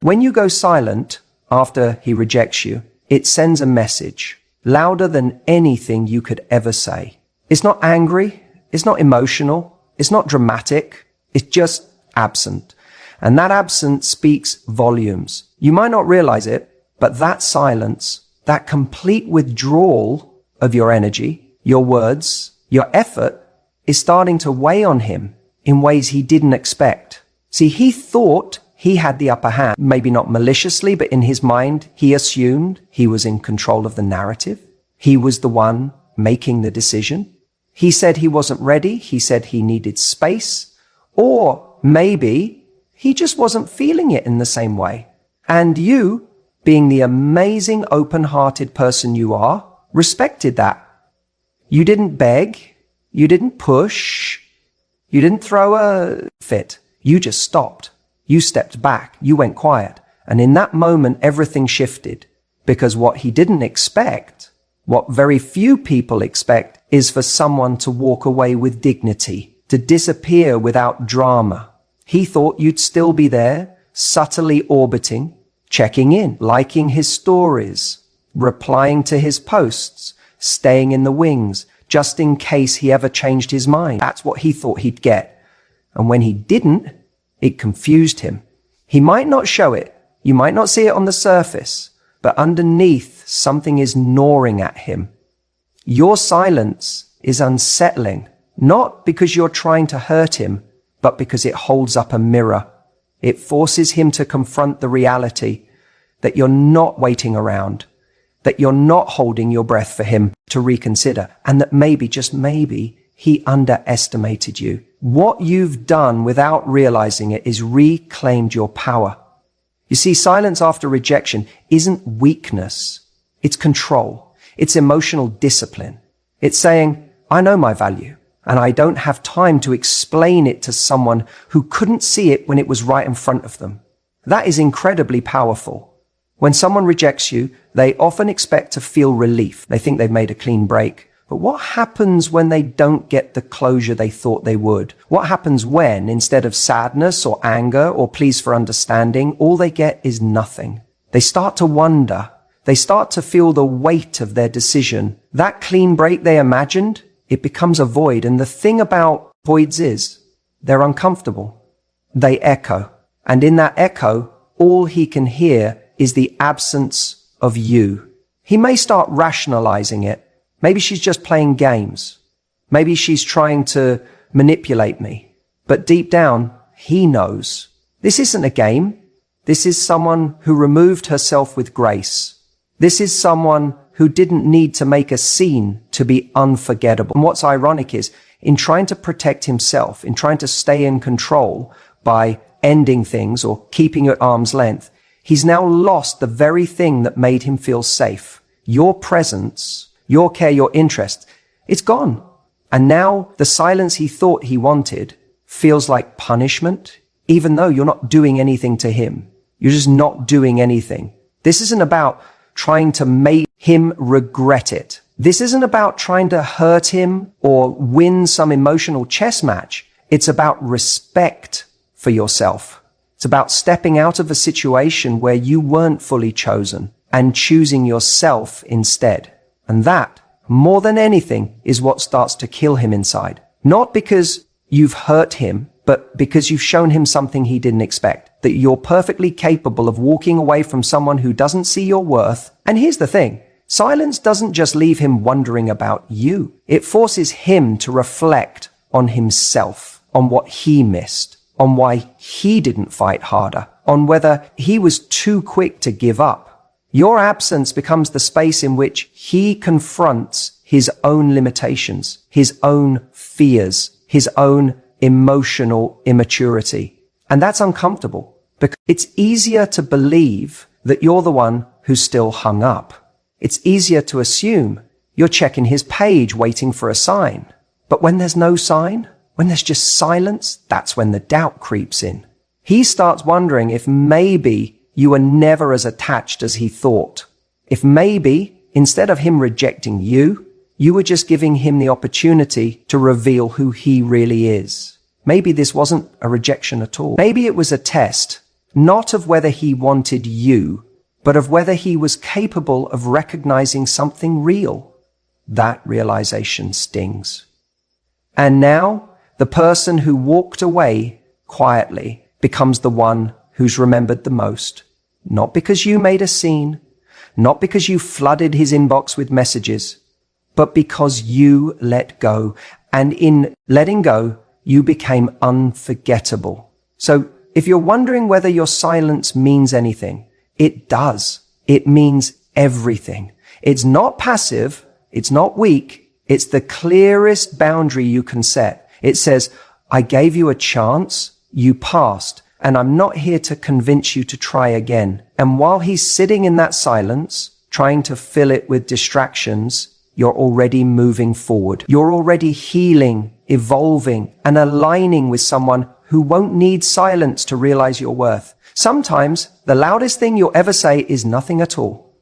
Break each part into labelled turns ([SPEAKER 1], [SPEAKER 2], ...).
[SPEAKER 1] When you go silent after he rejects you, it sends a message louder than anything you could ever say. It's not angry. It's not emotional. It's not dramatic. It's just absent. And that absence speaks volumes. You might not realize it, but that silence, that complete withdrawal of your energy, your words, your effort is starting to weigh on him in ways he didn't expect. See, he thought he had the upper hand, maybe not maliciously, but in his mind, he assumed he was in control of the narrative. He was the one making the decision. He said he wasn't ready. He said he needed space, or maybe he just wasn't feeling it in the same way. And you, being the amazing open-hearted person you are, respected that. You didn't beg. You didn't push. You didn't throw a fit. You just stopped. You stepped back. You went quiet. And in that moment, everything shifted. Because what he didn't expect, what very few people expect, is for someone to walk away with dignity, to disappear without drama. He thought you'd still be there, subtly orbiting, checking in, liking his stories, replying to his posts, staying in the wings, just in case he ever changed his mind. That's what he thought he'd get. And when he didn't, it confused him. He might not show it. You might not see it on the surface, but underneath, something is gnawing at him. Your silence is unsettling, not because you're trying to hurt him, but because it holds up a mirror. It forces him to confront the reality that you're not waiting around, that you're not holding your breath for him to reconsider, and that maybe, just maybe, he underestimated you. What you've done without realizing it is reclaimed your power. You see, silence after rejection isn't weakness. It's control. It's emotional discipline. It's saying, I know my value, and I don't have time to explain it to someone who couldn't see it when it was right in front of them. That is incredibly powerful. When someone rejects you, they often expect to feel relief. They think they've made a clean break. But what happens when they don't get the closure they thought they would? What happens when, instead of sadness or anger or pleas for understanding, all they get is nothing? They start to wonder. They start to feel the weight of their decision. That clean break they imagined, it becomes a void. And the thing about voids is, they're uncomfortable. They echo. And in that echo, all he can hear is the absence of you. He may start rationalizing it. Maybe she's just playing games. Maybe she's trying to manipulate me. But deep down, he knows. This isn't a game. This is someone who removed herself with grace. This is someone who didn't need to make a scene to be unforgettable. And what's ironic is, in trying to protect himself, in trying to stay in control by ending things or keeping at arm's length, he's now lost the very thing that made him feel safe. Your presence, your care, your interest, it's gone. And now the silence he thought he wanted feels like punishment, even though you're not doing anything to him. You're just not doing anything. This isn't about trying to make him regret it. This isn't about trying to hurt him or win some emotional chess match. It's about respect for yourself. It's about stepping out of a situation where you weren't fully chosen and choosing yourself instead. And that, more than anything, is what starts to kill him inside. Not because you've hurt him, but because you've shown him something he didn't expect. That you're perfectly capable of walking away from someone who doesn't see your worth. And here's the thing. Silence doesn't just leave him wondering about you. It forces him to reflect on himself, on what he missed, on why he didn't fight harder, on whether he was too quick to give up. Your absence becomes the space in which he confronts his own limitations, his own fears, his own emotional immaturity. And that's uncomfortable because it's easier to believe that you're the one who's still hung up. It's easier to assume you're checking his page waiting for a sign. But when there's no sign, when there's just silence, that's when the doubt creeps in. He starts wondering if maybe you were never as attached as he thought. If maybe, instead of him rejecting you, you were just giving him the opportunity to reveal who he really is. Maybe this wasn't a rejection at all. Maybe it was a test, not of whether he wanted you, but of whether he was capable of recognizing something real. That realization stings. And now, the person who walked away quietly becomes the one who's remembered the most. Not because you made a scene, not because you flooded his inbox with messages, but because you let go. And in letting go, you became unforgettable. So if you're wondering whether your silence means anything, it does. It means everything. It's not passive. It's not weak. It's the clearest boundary you can set. It says, I gave you a chance. You passed. And I'm not here to convince you to try again. And while he's sitting in that silence, trying to fill it with distractions, you're already moving forward. You're already healing, evolving, and aligning with someone who won't need silence to realize your worth. Sometimes the loudest thing you'll ever say is nothing at all.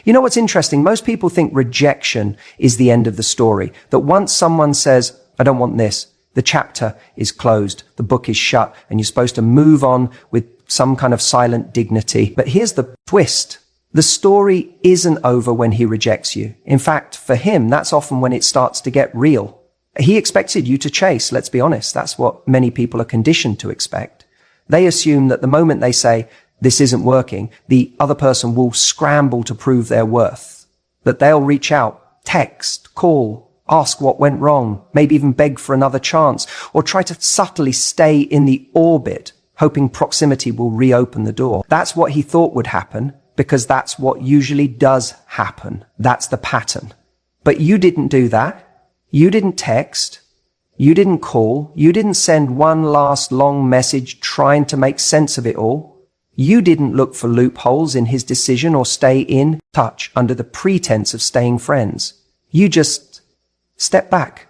[SPEAKER 1] You know what's interesting? Most people think rejection is the end of the story. That once someone says, I don't want this, the chapter is closed, the book is shut, and you're supposed to move on with some kind of silent dignity. But here's the twist. The story isn't over when he rejects you. In fact, for him, that's often when it starts to get real. He expected you to chase, let's be honest. That's what many people are conditioned to expect. They assume that the moment they say, this isn't working, the other person will scramble to prove their worth. That they'll reach out, text, call, ask what went wrong, maybe even beg for another chance, or try to subtly stay in the orbit, hoping proximity will reopen the door. That's what he thought would happen, because that's what usually does happen. That's the pattern. But you didn't do that. You didn't text. You didn't call. You didn't send one last long message trying to make sense of it all. You didn't look for loopholes in his decision or stay in touch under the pretense of staying friends. You just stepped back,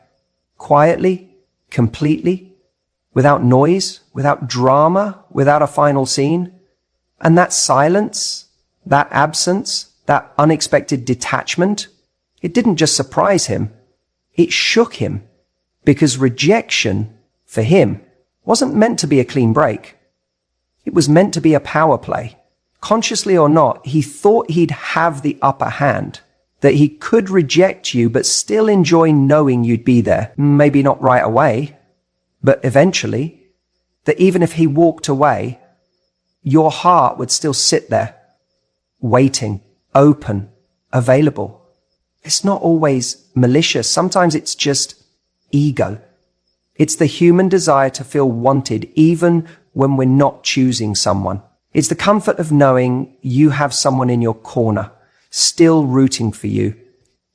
[SPEAKER 1] quietly, completely, without noise, without drama, without a final scene. And that silence, that absence, that unexpected detachment, it didn't just surprise him, it shook him, because rejection, for him, wasn't meant to be a clean break. It was meant to be a power play. Consciously or not, he thought he'd have the upper hand, that he could reject you but still enjoy knowing you'd be there. Maybe not right away, but eventually, that even if he walked away, your heart would still sit there, waiting, open, available. It's not always malicious. Sometimes it's just ego. It's the human desire to feel wanted even when we're not choosing someone. It's the comfort of knowing you have someone in your corner, still rooting for you,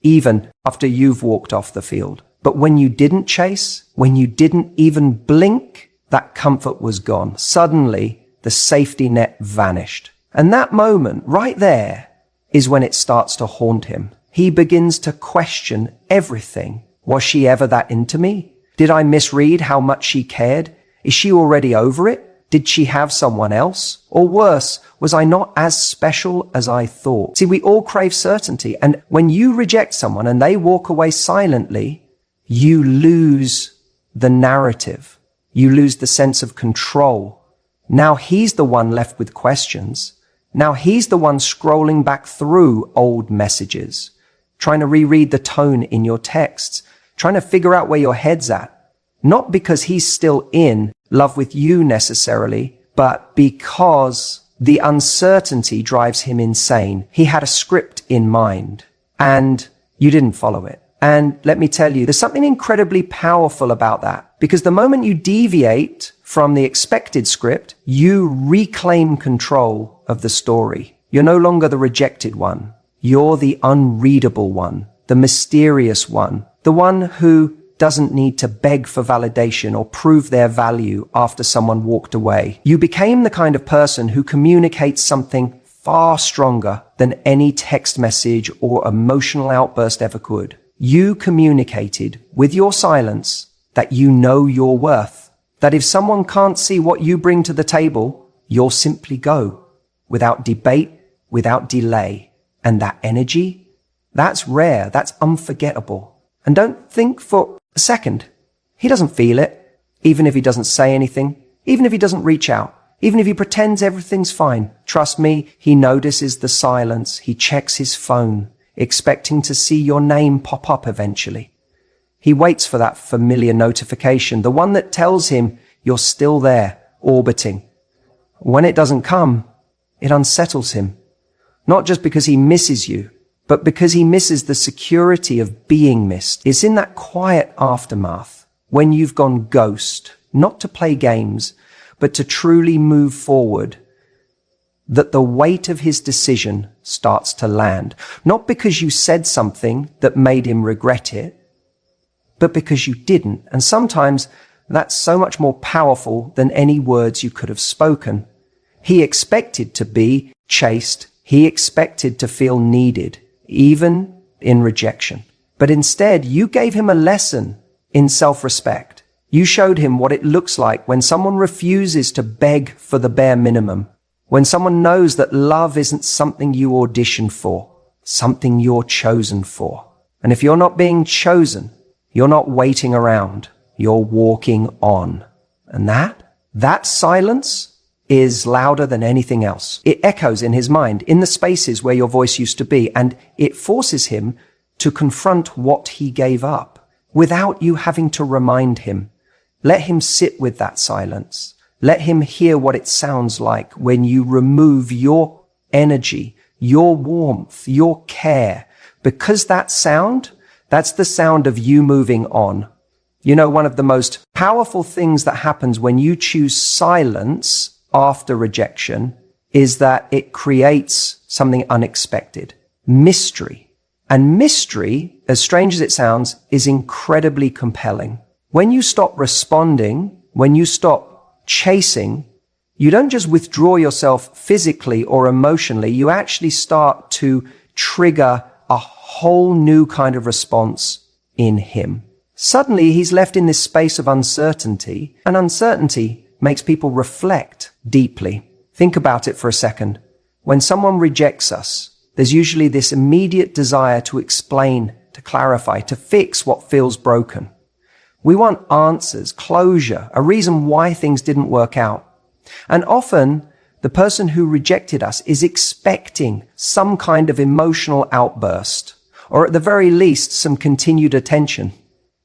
[SPEAKER 1] even after you've walked off the field. But when you didn't chase, when you didn't even blink, that comfort was gone. Suddenly, the safety net vanished. And that moment, right there, is when it starts to haunt him. He begins to question everything. Was she ever that into me? Did I misread how much she cared? Is she already over it? Did she have someone else? Or worse, was I not as special as I thought? See, we all crave certainty. And when you reject someone and they walk away silently, you lose the narrative. You lose the sense of control. Now he's the one left with questions. Now he's the one scrolling back through old messages, trying to reread the tone in your texts, trying to figure out where your head's at. Not because he's still in love with you necessarily, but because the uncertainty drives him insane. He had a script in mind and you didn't follow it. And let me tell you, there's something incredibly powerful about that, because the moment you deviate from the expected script, you reclaim control of the story. You're no longer the rejected one. You're the unreadable one, the mysterious one, the one who doesn't need to beg for validation or prove their value after someone walked away. You became the kind of person who communicates something far stronger than any text message or emotional outburst ever could. You communicated with your silence that you know your worth, that if someone can't see what you bring to the table, you'll simply go without debate, without delay. And that energy, that's rare, that's unforgettable. And don't think for a second, he doesn't feel it, even if he doesn't say anything, even if he doesn't reach out. Even if he pretends everything's fine, trust me, he notices the silence. He checks his phone, expecting to see your name pop up eventually. He waits for that familiar notification, the one that tells him you're still there, orbiting. When it doesn't come, it unsettles him. Not just because he misses you, but because he misses the security of being missed. It's in that quiet aftermath, when you've gone ghost, not to play games, but to truly move forward, that the weight of his decision starts to land. Not because you said something that made him regret it, but because you didn't. And sometimes that's so much more powerful than any words you could have spoken. He expected to be chased. He expected to feel needed, even in rejection. But instead, you gave him a lesson in self-respect. You showed him what it looks like when someone refuses to beg for the bare minimum, when someone knows that love isn't something you audition for, something you're chosen for. And if you're not being chosen, you're not waiting around, you're walking on. And that silence is louder than anything else. It echoes in his mind, in the spaces where your voice used to be, and it forces him to confront what he gave up without you having to remind him. Let him sit with that silence. Let him hear what it sounds like when you remove your energy, your warmth, your care, because that sound, that's the sound of you moving on. You know, one of the most powerful things that happens when you choose silence after rejection is that it creates something unexpected. Mystery. And mystery, as strange as it sounds, is incredibly compelling. When you stop responding, when you stop chasing, you don't just withdraw yourself physically or emotionally, you actually start to trigger a whole new kind of response in him. Suddenly, he's left in this space of uncertainty, and uncertainty makes people reflect deeply. Think about it for a second. When someone rejects us, there's usually this immediate desire to explain, to clarify, to fix what feels broken. We want answers, closure, a reason why things didn't work out. And often, the person who rejected us is expecting some kind of emotional outburst, or at the very least, some continued attention.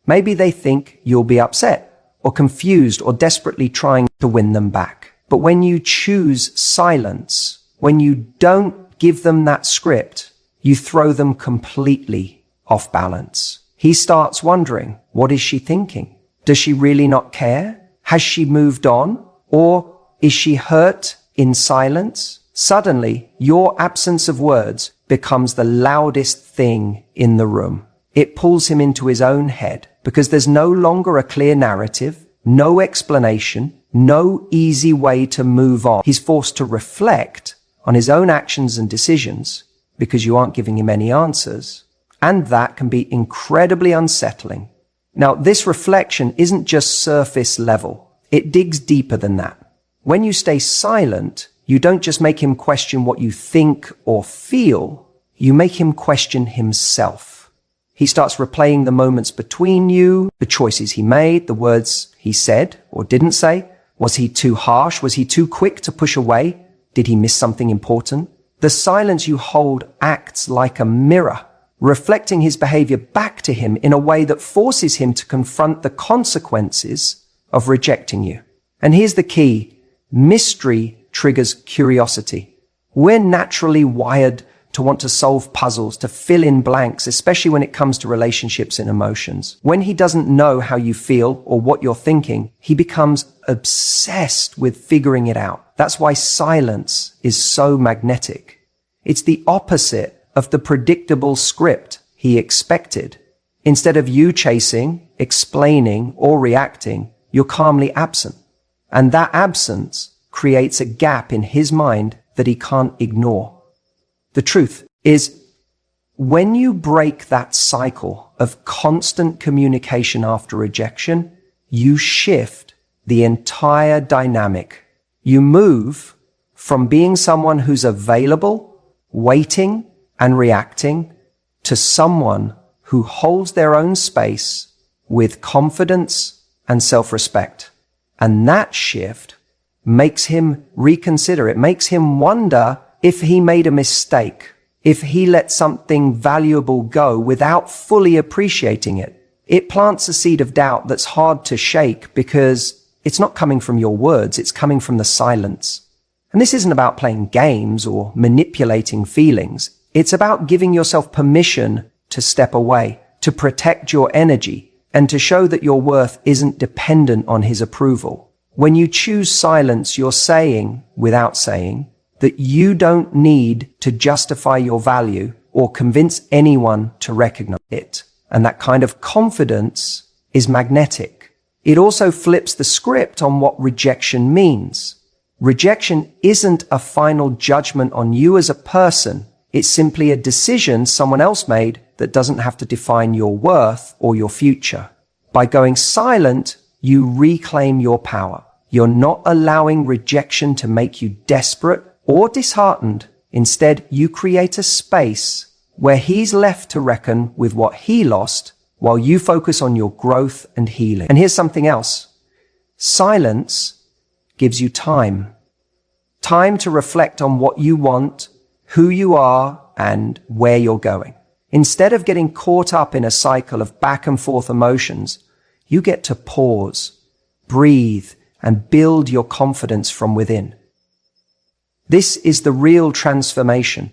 [SPEAKER 1] Maybe they think you'll be upset, or confused, or desperately trying to win them back. But when you choose silence, when you don't give them that script, you throw them completely off balance. He starts wondering, what is she thinking? Does she really not care? Has she moved on? Or is she hurt in silence? Suddenly, your absence of words becomes the loudest thing in the room. It pulls him into his own head because there's no longer a clear narrative, no explanation, no easy way to move on. He's forced to reflect on his own actions and decisions because you aren't giving him any answers. And that can be incredibly unsettling. Now, this reflection isn't just surface level. It digs deeper than that. When you stay silent, you don't just make him question what you think or feel. You make him question himself. He starts replaying the moments between you, the choices he made, the words he said or didn't say. Was he too harsh? Was he too quick to push away? Did he miss something important? The silence you hold acts like a mirror, reflecting his behavior back to him in a way that forces him to confront the consequences of rejecting you. And here's the key. Mystery triggers curiosity. We're naturally wired to want to solve puzzles, to fill in blanks, especially when it comes to relationships and emotions. When he doesn't know how you feel or what you're thinking, he becomes obsessed with figuring it out. That's why silence is so magnetic. It's the opposite of the predictable script he expected. Instead of you chasing, explaining, or reacting, you're calmly absent. And that absence creates a gap in his mind that he can't ignore. The truth is, when you break that cycle of constant communication after rejection, you shift the entire dynamic. You move from being someone who's available, waiting, and reacting to someone who holds their own space with confidence and self-respect. And that shift makes him reconsider. It makes him wonder if he made a mistake, if he let something valuable go without fully appreciating it. It plants a seed of doubt that's hard to shake because it's not coming from your words, it's coming from the silence. And this isn't about playing games or manipulating feelings. It's about giving yourself permission to step away, to protect your energy, and to show that your worth isn't dependent on his approval. When you choose silence, you're saying, without saying, that you don't need to justify your value or convince anyone to recognize it. And that kind of confidence is magnetic. It also flips the script on what rejection means. Rejection isn't a final judgment on you as a person. It's simply a decision someone else made that doesn't have to define your worth or your future. By going silent, you reclaim your power. You're not allowing rejection to make you desperate or disheartened. Instead, you create a space where he's left to reckon with what he lost while you focus on your growth and healing. And here's something else. Silence gives you time. Time to reflect on what you want, who you are, and where you're going. Instead of getting caught up in a cycle of back and forth emotions, you get to pause, breathe, and build your confidence from within. This is the real transformation,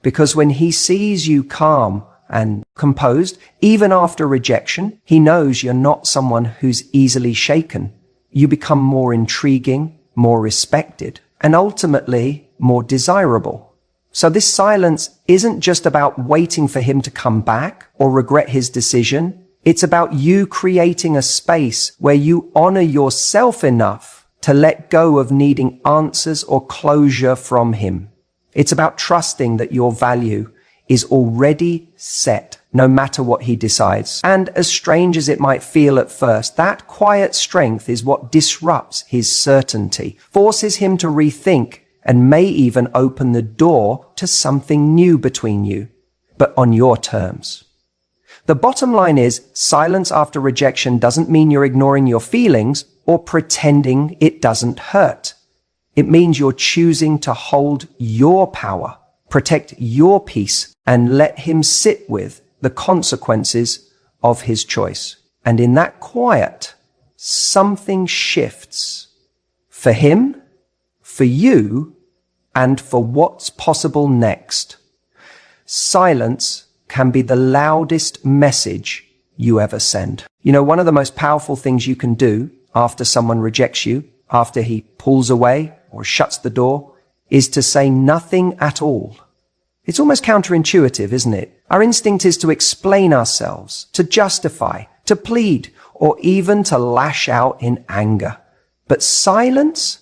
[SPEAKER 1] because when he sees you calm and composed, even after rejection, he knows you're not someone who's easily shaken. You become more intriguing, more respected, and ultimately more desirable. So this silence isn't just about waiting for him to come back or regret his decision. It's about you creating a space where you honor yourself enough to let go of needing answers or closure from him. It's about trusting that your value is already set, no matter what he decides. And as strange as it might feel at first, that quiet strength is what disrupts his certainty, forces him to rethink, and may even open the door to something new between you, but on your terms. The bottom line is, silence after rejection doesn't mean you're ignoring your feelings or pretending it doesn't hurt. It means you're choosing to hold your power, protect your peace, and let him sit with the consequences of his choice. And in that quiet, something shifts. For him, for you, and for what's possible next. Silence can be the loudest message you ever send. You know, one of the most powerful things you can do after someone rejects you, after he pulls away or shuts the door, is to say nothing at all. It's almost counterintuitive, isn't it? Our instinct is to explain ourselves, to justify, to plead, or even to lash out in anger. But silence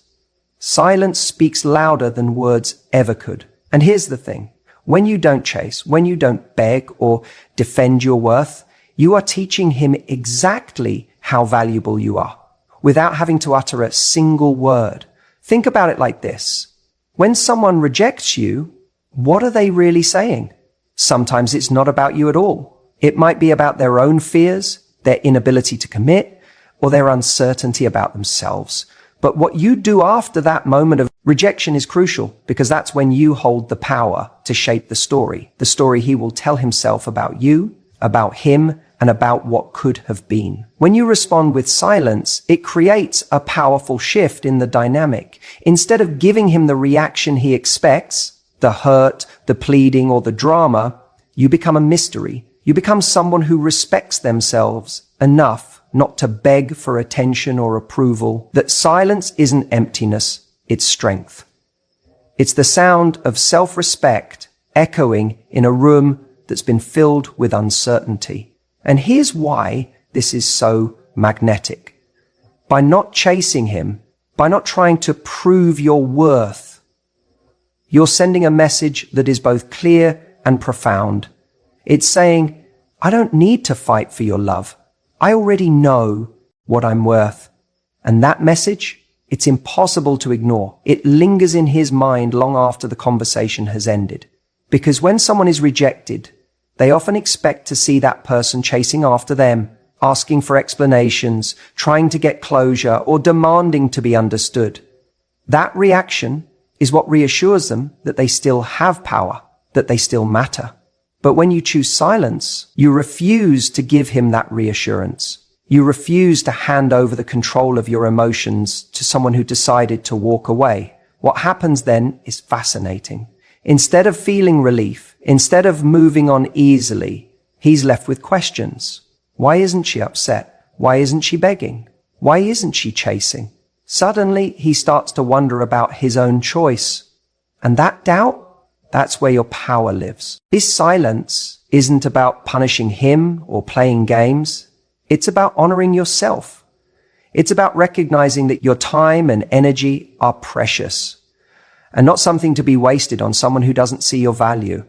[SPEAKER 1] speaks louder than words ever could. And here's the thing. When you don't chase, when you don't beg or defend your worth, you are teaching him exactly how valuable you are, without having to utter a single word. Think about it like this. When someone rejects you, what are they really saying? Sometimes it's not about you at all. It might be about their own fears, their inability to commit, or their uncertainty about themselves. But what you do after that moment of rejection is crucial, because that's when you hold the power to shape the story he will tell himself about you, about him, and about what could have been. When you respond with silence, it creates a powerful shift in the dynamic. Instead of giving him the reaction he expects, the hurt, the pleading, or the drama, you become a mystery. You become someone who respects themselves enough not to beg for attention or approval. That silence isn't emptiness, it's strength. It's the sound of self-respect echoing in a room that's been filled with uncertainty. And here's why this is so magnetic. By not chasing him, by not trying to prove your worth, you're sending a message that is both clear and profound. It's saying, I don't need to fight for your love. I already know what I'm worth. And that message, it's impossible to ignore. It lingers in his mind long after the conversation has ended. Because when someone is rejected, they often expect to see that person chasing after them, asking for explanations, trying to get closure, or demanding to be understood. That reaction is what reassures them that they still have power, that they still matter. But when you choose silence, you refuse to give him that reassurance. You refuse to hand over the control of your emotions to someone who decided to walk away. What happens then is fascinating. Instead of feeling relief, instead of moving on easily, he's left with questions. Why isn't she upset? Why isn't she begging? Why isn't she chasing? Suddenly, he starts to wonder about his own choice. And that doubt, that's where your power lives. This silence isn't about punishing him or playing games. It's about honoring yourself. It's about recognizing that your time and energy are precious and not something to be wasted on someone who doesn't see your value.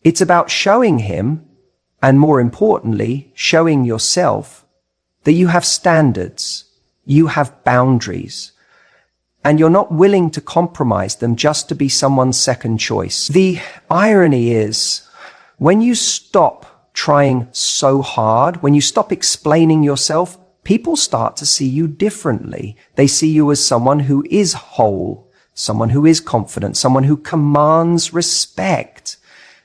[SPEAKER 1] It's about showing him, and more importantly, showing yourself, that you have standards, you have boundaries, and you're not willing to compromise them just to be someone's second choice. The irony is, when you stop trying so hard, when you stop explaining yourself, people start to see you differently. They see you as someone who is whole, someone who is confident, someone who commands respect.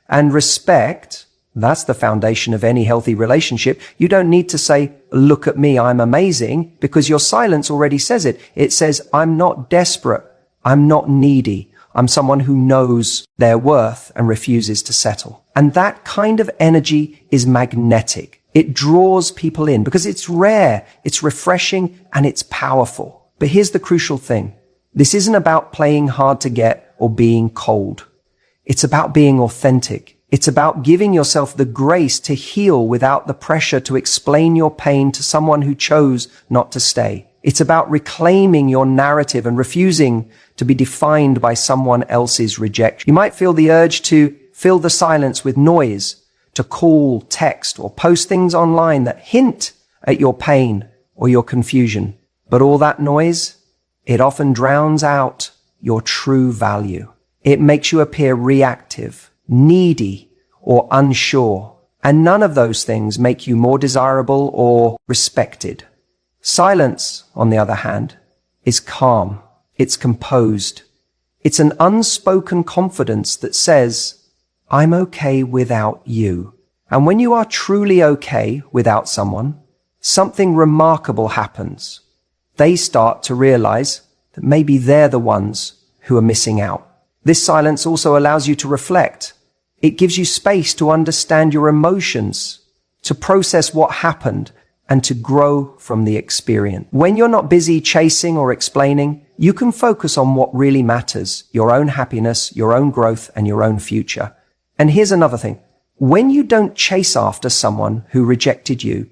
[SPEAKER 1] And respect, that's the foundation of any healthy relationship. You don't need to say, look at me, I'm amazing, because your silence already says it. It says, I'm not desperate. I'm not needy. I'm someone who knows their worth and refuses to settle. And that kind of energy is magnetic. It draws people in because it's rare, it's refreshing, and it's powerful. But here's the crucial thing. This isn't about playing hard to get or being cold. It's about being authentic. It's about giving yourself the grace to heal without the pressure to explain your pain to someone who chose not to stay. It's about reclaiming your narrative and refusing to be defined by someone else's rejection. You might feel the urge to fill the silence with noise, to call, text, or post things online that hint at your pain or your confusion. But all that noise, it often drowns out your true value. It makes you appear reactive, needy, or unsure. And none of those things make you more desirable or respected. Silence, on the other hand, is calm. It's composed. It's an unspoken confidence that says, I'm okay without you. And when you are truly okay without someone, something remarkable happens. They start to realize that maybe they're the ones who are missing out. This silence also allows you to reflect. It gives you space to understand your emotions, to process what happened, and to grow from the experience. When you're not busy chasing or explaining, you can focus on what really matters, your own happiness, your own growth, and your own future. And here's another thing. When you don't chase after someone who rejected you,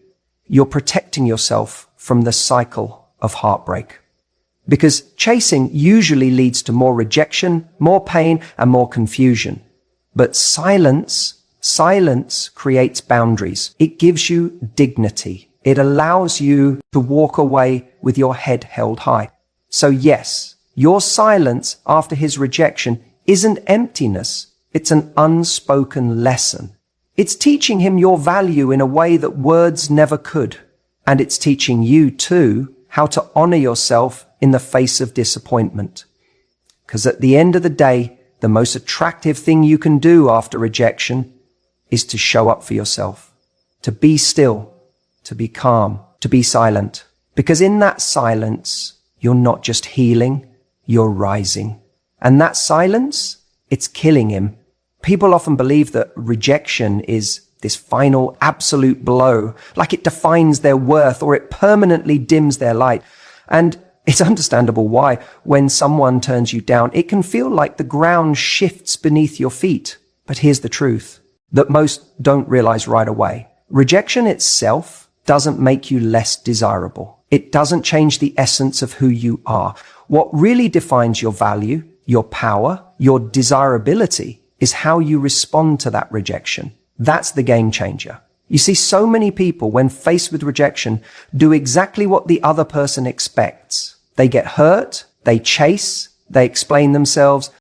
[SPEAKER 1] you're protecting yourself from the cycle of heartbreak. Because chasing usually leads to more rejection, more pain, and more confusion. But silence creates boundaries. It gives you dignity. It allows you to walk away with your head held high. So yes, your silence after his rejection isn't emptiness. It's an unspoken lesson. It's teaching him your value in a way that words never could. And it's teaching you too how to honor yourself in the face of disappointment. Because at the end of the day, the most attractive thing you can do after rejection is to show up for yourself, to be still, to be calm, to be silent. Because in that silence, you're not just healing, you're rising. And that silence, it's killing him. People often believe that rejection is this final absolute blow, like it defines their worth or it permanently dims their light. And it's understandable why, when someone turns you down, it can feel like the ground shifts beneath your feet. But here's the truth that most don't realize right away. Rejection itself doesn't make you less desirable. It doesn't change the essence of who you are. What really defines your value, your power, your desirability is how you respond to that rejection. That's the game changer. You see, so many people, when faced with rejection, do exactly what the other person expects. They get hurt, they chase, they explain themselves,